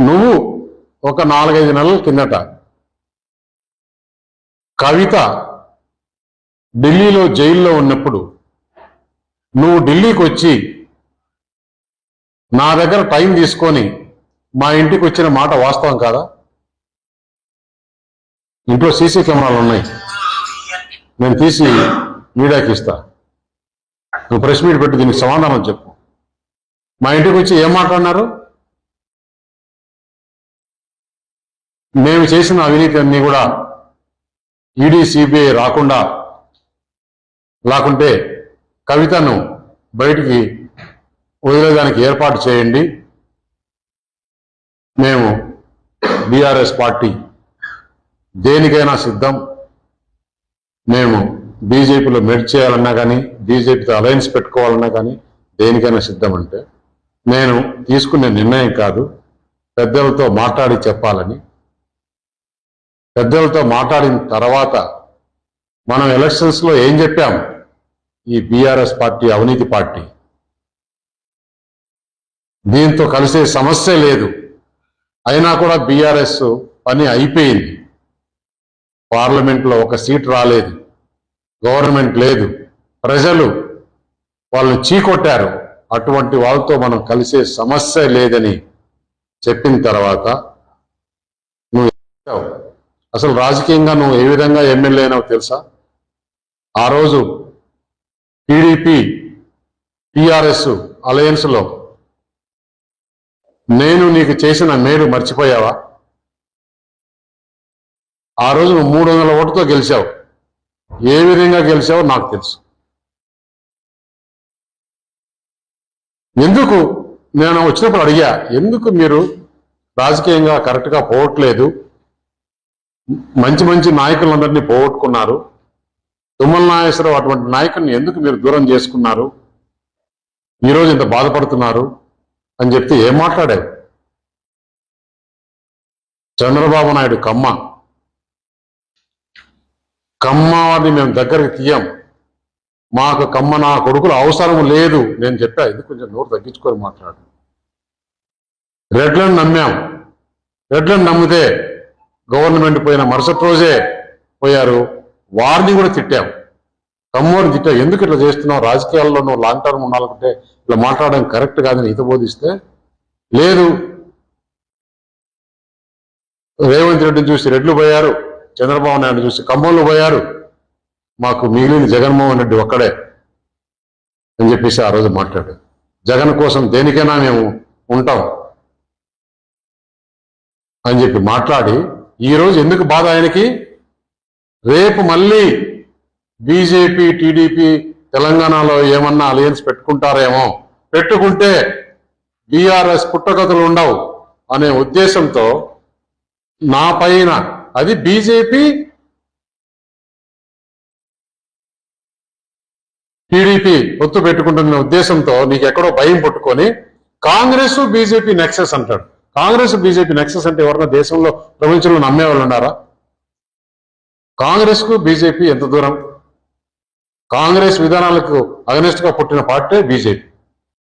నువ్వు ఒక 4-5 నెలల కిందట కవిత ఢిల్లీలో జైల్లో ఉన్నప్పుడు నువ్వు ఢిల్లీకి వచ్చి నా దగ్గర టైం తీసుకొని మా ఇంటికి వచ్చిన మాట వాస్తవం కాదా? ఇంట్లో సీసీ కెమెరాలు ఉన్నాయి, నేను తీసి మీడియాకి ఇస్తా. నువ్వు ప్రెస్ మీట్ పెట్టి దీనికి సమాధానం చెప్పు. మా ఇంటికి వచ్చి ఏం మాట్లాడినారు? మేము చేసిన అవినీతి అన్నీ కూడా ఈడీ సిబిఐ లేకుంటే కవితను బయటికి వదిలేదానికి ఏర్పాటు చేయండి. మేము బీఆర్ఎస్ పార్టీ దేనికైనా సిద్ధం. మేము బీజేపీలో మెర్జ్ చేయాలన్నా కానీ, బీజేపీతో అలయన్స్ పెట్టుకోవాలన్నా కానీ దేనికైనా సిద్ధం అంటే, నేను తీసుకునే నిర్ణయం కాదు, పెద్దలతో మాట్లాడి చెప్పాలని. పెద్దలతో మాట్లాడిన తర్వాత మనం ఎలక్షన్స్లో ఏం చెప్పాం? ఈ బీఆర్ఎస్ పార్టీ అవినీతి పార్టీ, దీంతో కలిసే సమస్య లేదు. అయినా కూడా బీఆర్ఎస్ పని అయిపోయింది. పార్లమెంట్లో ఒక సీట్ రాలేదు, గవర్నమెంట్ లేదు, ప్రజలు వాళ్ళని చీకొట్టారు. అటువంటి వాళ్ళతో మనం కలిసే సమస్య లేదని చెప్పిన తర్వాత నువ్వు అసలు రాజకీయంగా నువ్వు ఏ విధంగా ఎమ్మెల్యే అయినావు తెలుసా? ఆ రోజు టీడీపీ టీఆర్ఎస్ అలయన్స్లో నేను నీకు చేసిన మేలు మర్చిపోయావా? ఆ రోజు నువ్వు 300 ఓటుతో గెలిచావు. ఏ విధంగా గెలిచావో నాకు తెలుసు. ఎందుకు నేను వచ్చినప్పుడు అడిగా, ఎందుకు మీరు రాజకీయంగా కరెక్ట్గా పోవట్లేదు? మంచి మంచి నాయకులందరినీ పోగొట్టుకున్నారు. తుమ్మల నాగేశ్వరరావు అటువంటి నాయకుల్ని ఎందుకు మీరు దూరం చేసుకున్నారు? ఈరోజు ఇంత బాధపడుతున్నారు అని చెప్తే ఏం మాట్లాడావు? చంద్రబాబు నాయుడు కమ్మవారిని మేము దగ్గరికి తీయం, మాకు కమ్మ నా కొడుకులు అవసరం లేదు నేను చెప్పా. ఇది కొంచెం నోరు తగ్గించుకొని మాట్లాడు. రెడ్లను నమ్మాం. రెడ్లను నమ్మితే గవర్నమెంట్ పోయిన మరుసటి రోజే పోయారు. వారిని కూడా తిట్టాం, కమ్మోరిని తిట్టాం. ఎందుకు ఇట్లా చేస్తున్నావు? రాజకీయాల్లో నువ్వు లాంగ్ టర్మ్ ఉండాలంటే ఇట్లా మాట్లాడడం కరెక్ట్ కాదని హితబోధిస్తే లేదు. రేవంత్ రెడ్డిని చూసి రెడ్లు పోయారు, చంద్రబాబు నాయుడు చూసి కమ్మోళ్ళు పోయారు, మాకు మిగిలిన జగన్మోహన్ రెడ్డి ఒక్కడే అని చెప్పేసి ఆ రోజు మాట్లాడారు. జగన్ కోసం దేనికైనా మేము ఉంటాం అని చెప్పి మాట్లాడి ఈరోజు ఎందుకు బాధ ఆయనకి? రేపు మళ్ళీ బీజేపీ టీడీపీ తెలంగాణలో ఏమన్నా అలయన్స్ పెట్టుకుంటారేమో, పెట్టుకుంటే బీఆర్ఎస్ పుట్టగతులు ఉండవు అనే ఉద్దేశంతో నా పైన, అది బీజేపీ టీడీపీ పొత్తు పెట్టుకుంటున్న ఉద్దేశంతో నీకు ఎక్కడో భయం పుట్టుకొని కాంగ్రెస్ బీజేపీ నెక్సెస్ అంటాడు. కాంగ్రెస్ బీజేపీ నెక్సెస్ అంటే ఎవరన్నా దేశంలో ప్రపంచంలో నమ్మేవాళ్ళు ఉన్నారా? కాంగ్రెస్ కు బీజేపీ ఎంత దూరం? కాంగ్రెస్ విధానాలకు అగనెస్ట్ గా పుట్టిన పార్టీ బీజేపీ.